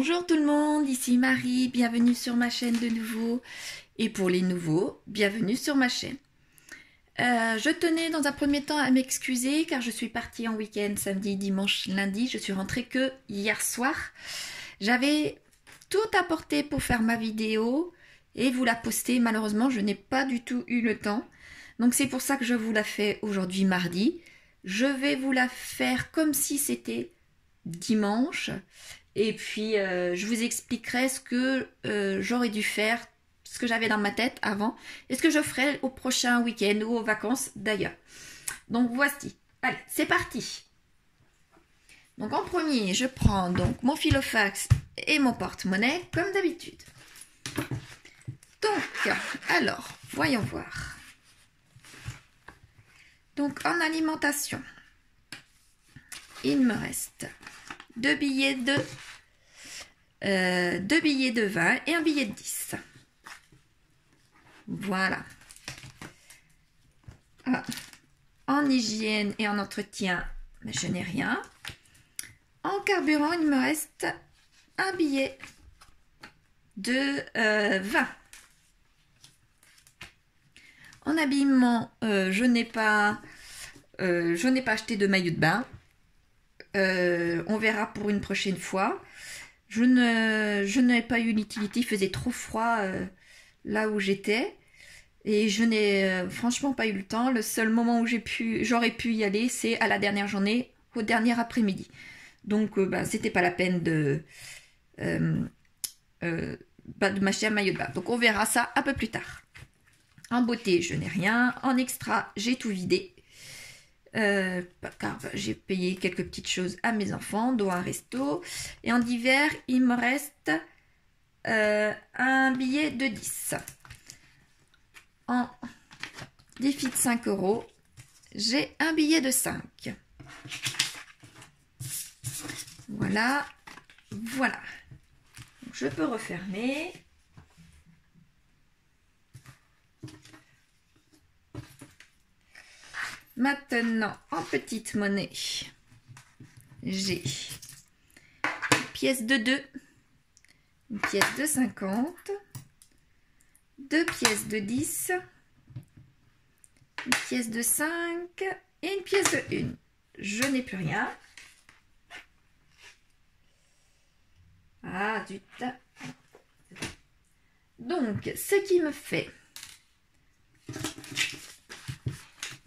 Bonjour tout le monde, ici Marie, bienvenue sur ma chaîne de nouveau. Et pour les nouveaux, bienvenue sur ma chaîne. Je tenais dans un premier temps à m'excuser car je suis partie en week-end samedi, dimanche, lundi. Je suis rentrée que hier soir. J'avais tout apporté pour faire ma vidéo et vous la poster. Malheureusement, je n'ai pas du tout eu le temps. Donc c'est pour ça que je vous la fais aujourd'hui mardi. Je vais vous la faire comme si c'était dimanche. Et puis je vous expliquerai ce que j'aurais dû faire, ce que j'avais dans ma tête avant et ce que je ferai au prochain week-end ou aux vacances d'ailleurs. Donc voici, allez c'est parti. Donc en premier je prends donc mon filofax et mon porte-monnaie comme d'habitude. Donc alors voyons voir. Donc en alimentation il me reste deux billets de 20 et un billet de 10. Voilà. Ah. En hygiène et en entretien, je n'ai rien. En carburant, il me reste un billet de 20. En habillement, je n'ai pas acheté de maillot de bain. On verra pour une prochaine fois. Je n'ai pas eu l'utilité, il faisait trop froid là où j'étais et je n'ai franchement pas eu le temps. Le seul moment où j'aurais pu y aller, c'est à la dernière journée, au dernier après-midi. Donc c'était pas la peine de m'acheter un maillot de bain. Donc on verra ça un peu plus tard. En beauté, je n'ai rien. En extra, j'ai tout vidé. Car j'ai payé quelques petites choses à mes enfants, dont un resto. Et en divers, il me reste un billet de 10. En défi de 5 €, j'ai un billet de 5. Voilà, voilà. Donc, je peux refermer. Maintenant, en petite monnaie, j'ai une pièce de 2, une pièce de 50, deux pièces de 10, une pièce de 5 et une pièce de 1. Je n'ai plus rien. Ah, zut. Donc, ce qui me fait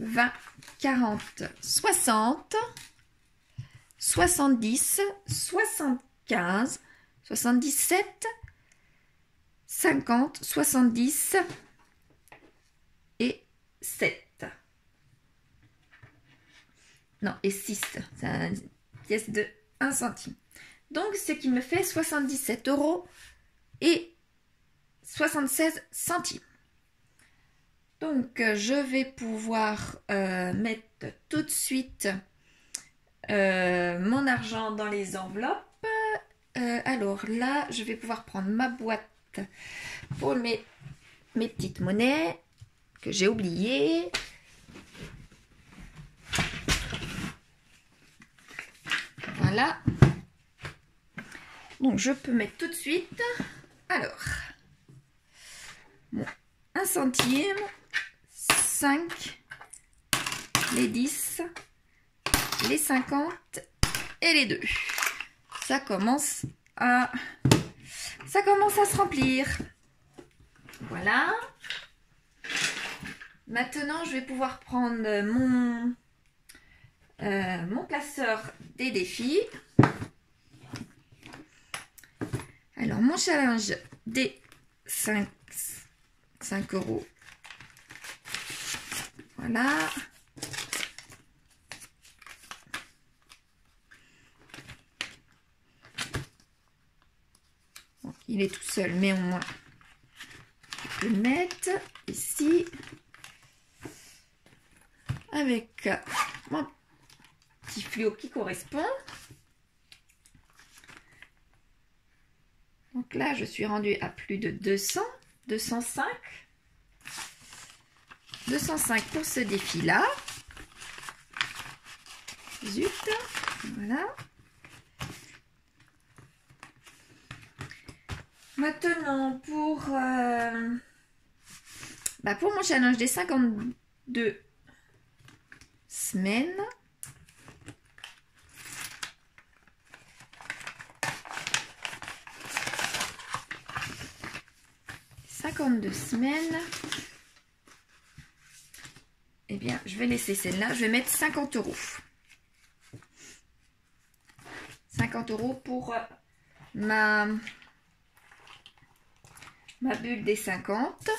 20, 40, 60, 70, 75, 77, 50, 70 et 7. Non, et 6. C'est une pièce de 1 centime. Donc, ce qui me fait 77 € et 76 centimes. Donc, je vais pouvoir mettre tout de suite mon argent dans les enveloppes. Alors là, je vais pouvoir prendre ma boîte pour mes petites monnaies que j'ai oubliées. Voilà. Donc, je peux mettre tout de suite. Alors, bon, 1 centime. 5, les 10, les 50 et les 2. Ça commence à se remplir. Voilà. Maintenant, je vais pouvoir prendre mon classeur des défis. Alors, mon challenge des 5 €. Voilà. Bon, il est tout seul, mais au moins, je peux le mettre ici avec mon petit fluo qui correspond. Donc là, je suis rendue à plus de 200, 205. 205 pour ce défi-là. Zut, voilà. Maintenant, pour mon challenge des 52 semaines, eh bien, je vais laisser celle-là. Je vais mettre 50 €. 50 € pour ma bulle des 50.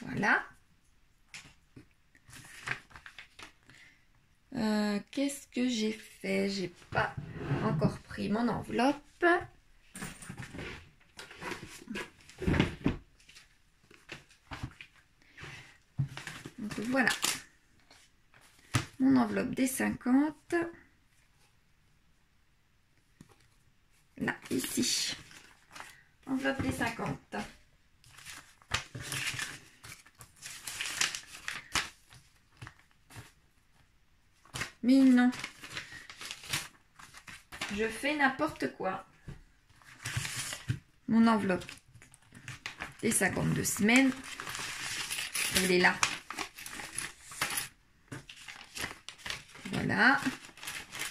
Voilà. Qu'est-ce que j'ai fait? J'ai pas encore pris mon enveloppe. Donc voilà. Mon enveloppe des 50. Là, ici. Enveloppe des 50. Mais non. Je fais n'importe quoi. Mon enveloppe des 52 semaines. Elle est là. Voilà.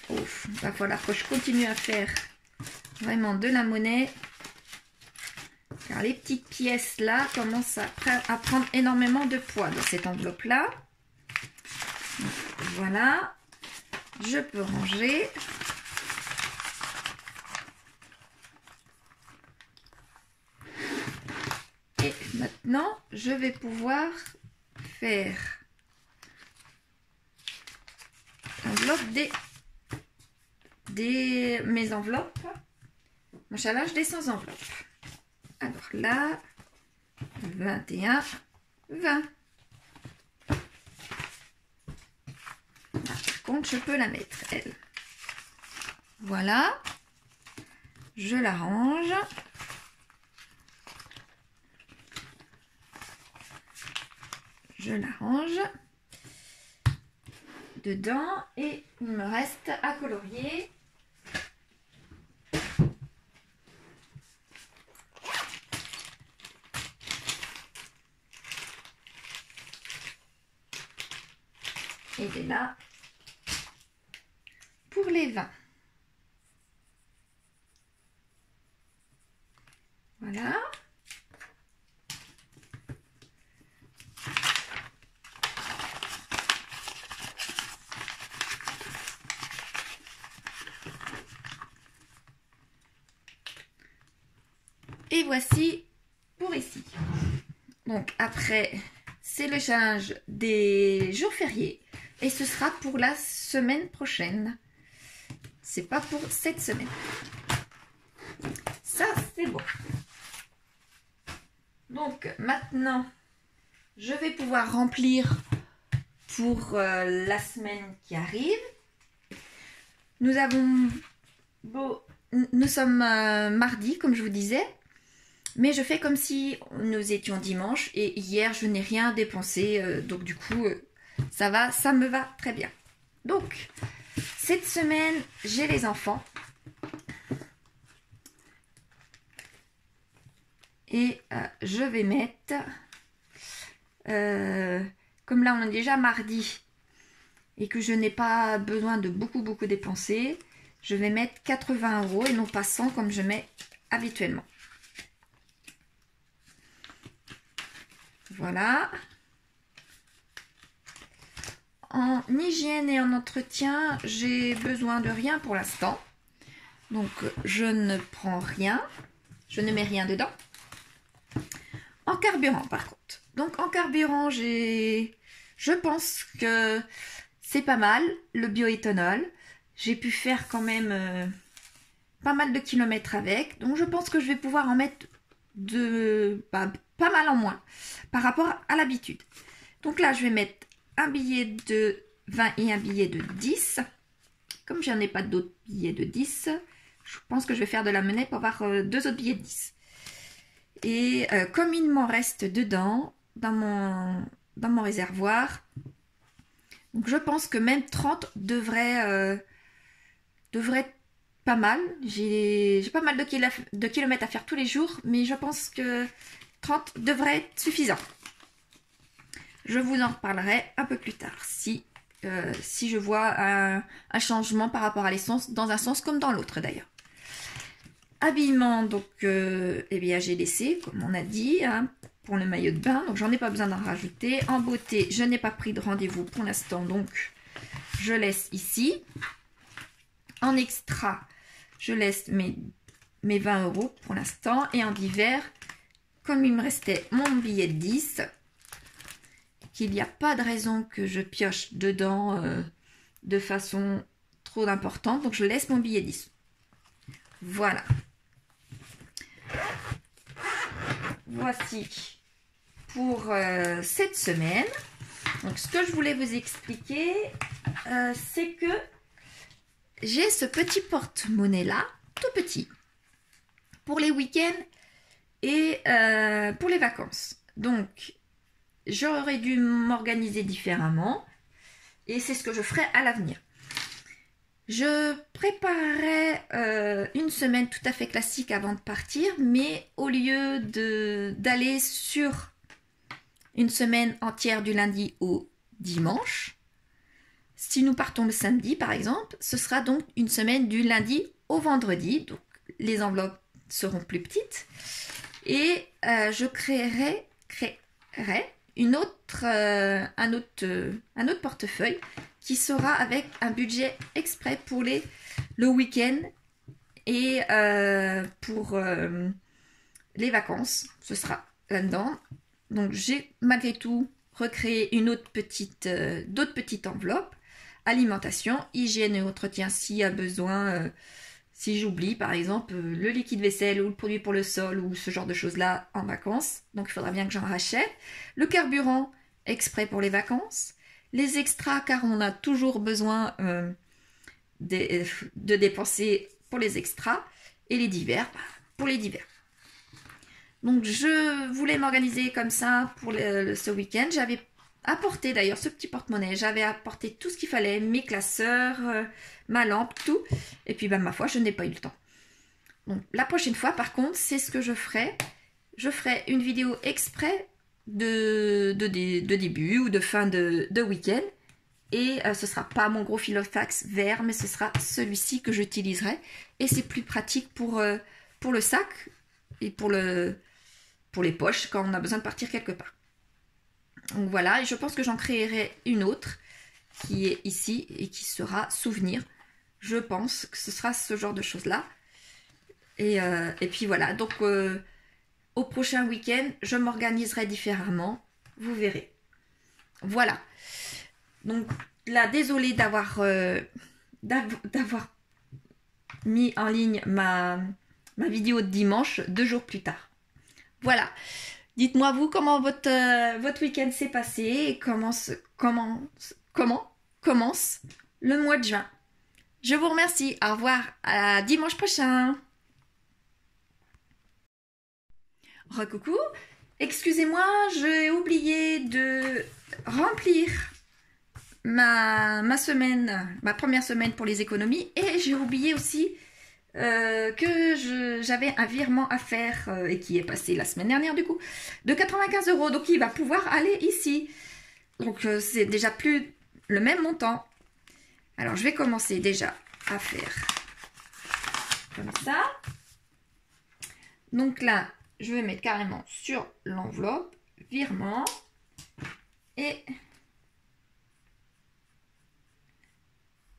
Oh, il va falloir que je continue à faire vraiment de la monnaie. Car les petites pièces là commencent à prendre énormément de poids dans cette enveloppe là. Voilà. Je peux ranger. Et maintenant, je vais pouvoir faire l'enveloppe mes enveloppes. Mon challenge des 100 enveloppes. Alors là, 21, 20. Par contre, je peux la mettre, elle. Voilà. Je la range. Je la range dedans et il me reste à colorier. Et il est là pour les 20. Voilà. Et voici pour ici. Donc après, c'est le challenge des jours fériés. Et ce sera pour la semaine prochaine. C'est pas pour cette semaine. Ça, c'est bon. Donc maintenant, je vais pouvoir remplir pour la semaine qui arrive. Nous sommes mardi, comme je vous disais. Mais je fais comme si nous étions dimanche. Et hier, je n'ai rien dépensé. Donc du coup, ça me va très bien. Donc, cette semaine, j'ai les enfants. Et je vais mettre, comme là on est déjà mardi et que je n'ai pas besoin de beaucoup dépenser, je vais mettre 80 € et non pas 100 comme je mets habituellement. Voilà. En hygiène et en entretien, j'ai besoin de rien pour l'instant. Donc je ne prends rien, je ne mets rien dedans. En carburant par contre. Donc en carburant, je pense que c'est pas mal le bioéthanol. J'ai pu faire quand même pas mal de kilomètres avec. Donc je pense que je vais pouvoir en mettre pas mal en moins par rapport à l'habitude. Donc là, je vais mettre un billet de 20 et un billet de 10. Comme je n'en ai pas d'autres billets de 10, je pense que je vais faire de la monnaie pour avoir deux autres billets de 10. Et comme il m'en reste dedans, dans mon réservoir, Donc je pense que même 30 devrait être pas mal. J'ai pas mal de kilomètres à faire tous les jours, mais je pense que 30 devrait être suffisant. Je vous en reparlerai un peu plus tard si je vois un changement par rapport à l'essence, dans un sens comme dans l'autre d'ailleurs. Habillement, donc eh bien j'ai laissé, comme on a dit, hein, pour le maillot de bain, donc j'en ai pas besoin d'en rajouter. En beauté, je n'ai pas pris de rendez-vous pour l'instant, donc je laisse ici. En extra, je laisse mes 20 € pour l'instant. Et en divers, comme il me restait mon billet de 10, qu'il n'y a pas de raison que je pioche dedans de façon trop importante, donc je laisse mon billet 10. Voilà. Voici pour cette semaine. Donc ce que je voulais vous expliquer, c'est que j'ai ce petit porte-monnaie là, tout petit, pour les week-ends et pour les vacances. Donc j'aurais dû m'organiser différemment et c'est ce que je ferai à l'avenir. Je préparais une semaine tout à fait classique avant de partir, mais au lieu d'aller sur une semaine entière du lundi au dimanche, si nous partons le samedi par exemple, ce sera donc une semaine du lundi au vendredi, donc les enveloppes seront plus petites et je créerai un autre portefeuille qui sera avec un budget exprès pour le week-end et pour les vacances. Ce sera là-dedans. Donc j'ai malgré tout recréé d'autres petites enveloppes. Alimentation, hygiène et entretien s'il y a besoin. Si j'oublie par exemple le liquide vaisselle ou le produit pour le sol ou ce genre de choses là en vacances. Donc il faudra bien que j'en rachète. Le carburant exprès pour les vacances. Les extras, car on a toujours besoin de dépenser pour les extras. Et les divers, pour les divers. Donc je voulais m'organiser comme ça pour ce week-end. J'avais apporté d'ailleurs ce petit porte-monnaie. J'avais apporté tout ce qu'il fallait, mes classeurs, ma lampe, tout. Et puis ma foi, je n'ai pas eu le temps. Donc la prochaine fois, par contre, c'est ce que je ferai. Je ferai une vidéo exprès de début ou de fin de week-end et ce sera pas mon gros filofax vert mais ce sera celui-ci que j'utiliserai et c'est plus pratique pour le sac et pour les poches quand on a besoin de partir quelque part. Donc voilà, et je pense que j'en créerai une autre qui est ici et qui sera souvenir. Je pense que ce sera ce genre de choses là et puis voilà, donc au prochain week-end, je m'organiserai différemment. Vous verrez. Voilà. Donc là, désolée d'avoir mis en ligne ma vidéo de dimanche 2 jours plus tard. Voilà. Dites-moi vous comment votre week-end s'est passé et comment commence le mois de juin. Je vous remercie. Au revoir. À dimanche prochain. Recoucou, excusez-moi, j'ai oublié de remplir ma première semaine pour les économies et j'ai oublié aussi que j'avais un virement à faire et qui est passé la semaine dernière du coup, de 95 €, donc il va pouvoir aller ici. Donc c'est déjà plus le même montant. Alors je vais commencer déjà à faire comme ça. Donc là, je vais mettre carrément sur l'enveloppe, virement, et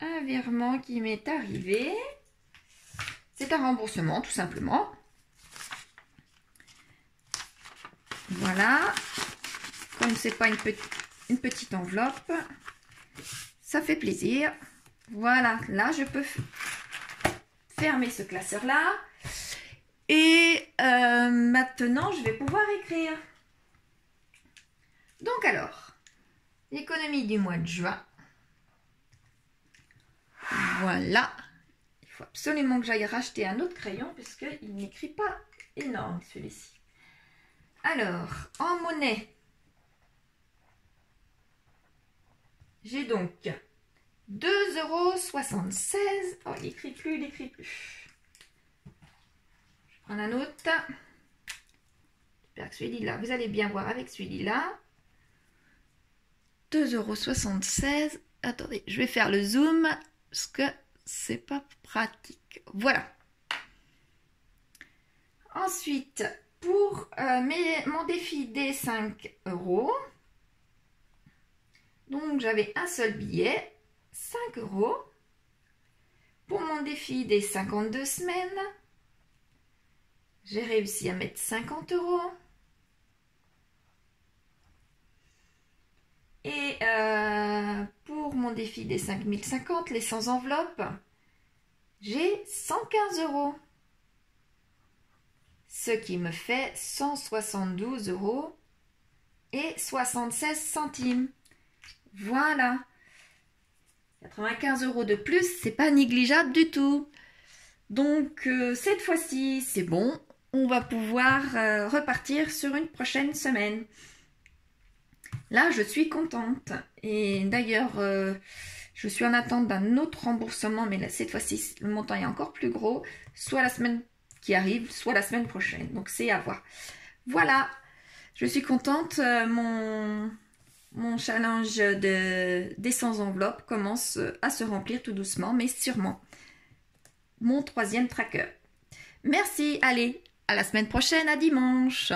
un virement qui m'est arrivé. C'est un remboursement, tout simplement. Voilà. Comme c'est pas une petite enveloppe, ça fait plaisir. Voilà, là, je peux fermer ce classeur-là. Et maintenant, je vais pouvoir écrire. Donc alors, l'économie du mois de juin. Voilà. Il faut absolument que j'aille racheter un autre crayon parce qu'il n'écrit pas énorme celui-ci. Alors, en monnaie, J'ai donc 2,76 €. Oh, il n'écrit plus, il n'écrit plus. Je prends la note. J'espère que celui-là, vous allez bien voir avec celui-là. 2,76 €. Attendez, je vais faire le zoom parce que c'est pas pratique. Voilà. Ensuite, pour mon défi des 5 €, donc j'avais un seul billet, 5 €. Pour mon défi des 52 semaines, j'ai réussi à mettre 50 €. Et pour mon défi des 5050, les 100 enveloppes, j'ai 115 €. Ce qui me fait 172 € et 76 centimes. Voilà. 95 € de plus, c'est pas négligeable du tout. Donc cette fois-ci, c'est bon. On va pouvoir repartir sur une prochaine semaine. Là, je suis contente. Et d'ailleurs, je suis en attente d'un autre remboursement, mais là, cette fois-ci, le montant est encore plus gros. Soit la semaine qui arrive, soit la semaine prochaine. Donc, c'est à voir. Voilà, je suis contente. Mon challenge des 100 enveloppes commence à se remplir tout doucement, mais sûrement. Mon 3e tracker. Merci, allez, à la semaine prochaine, à dimanche.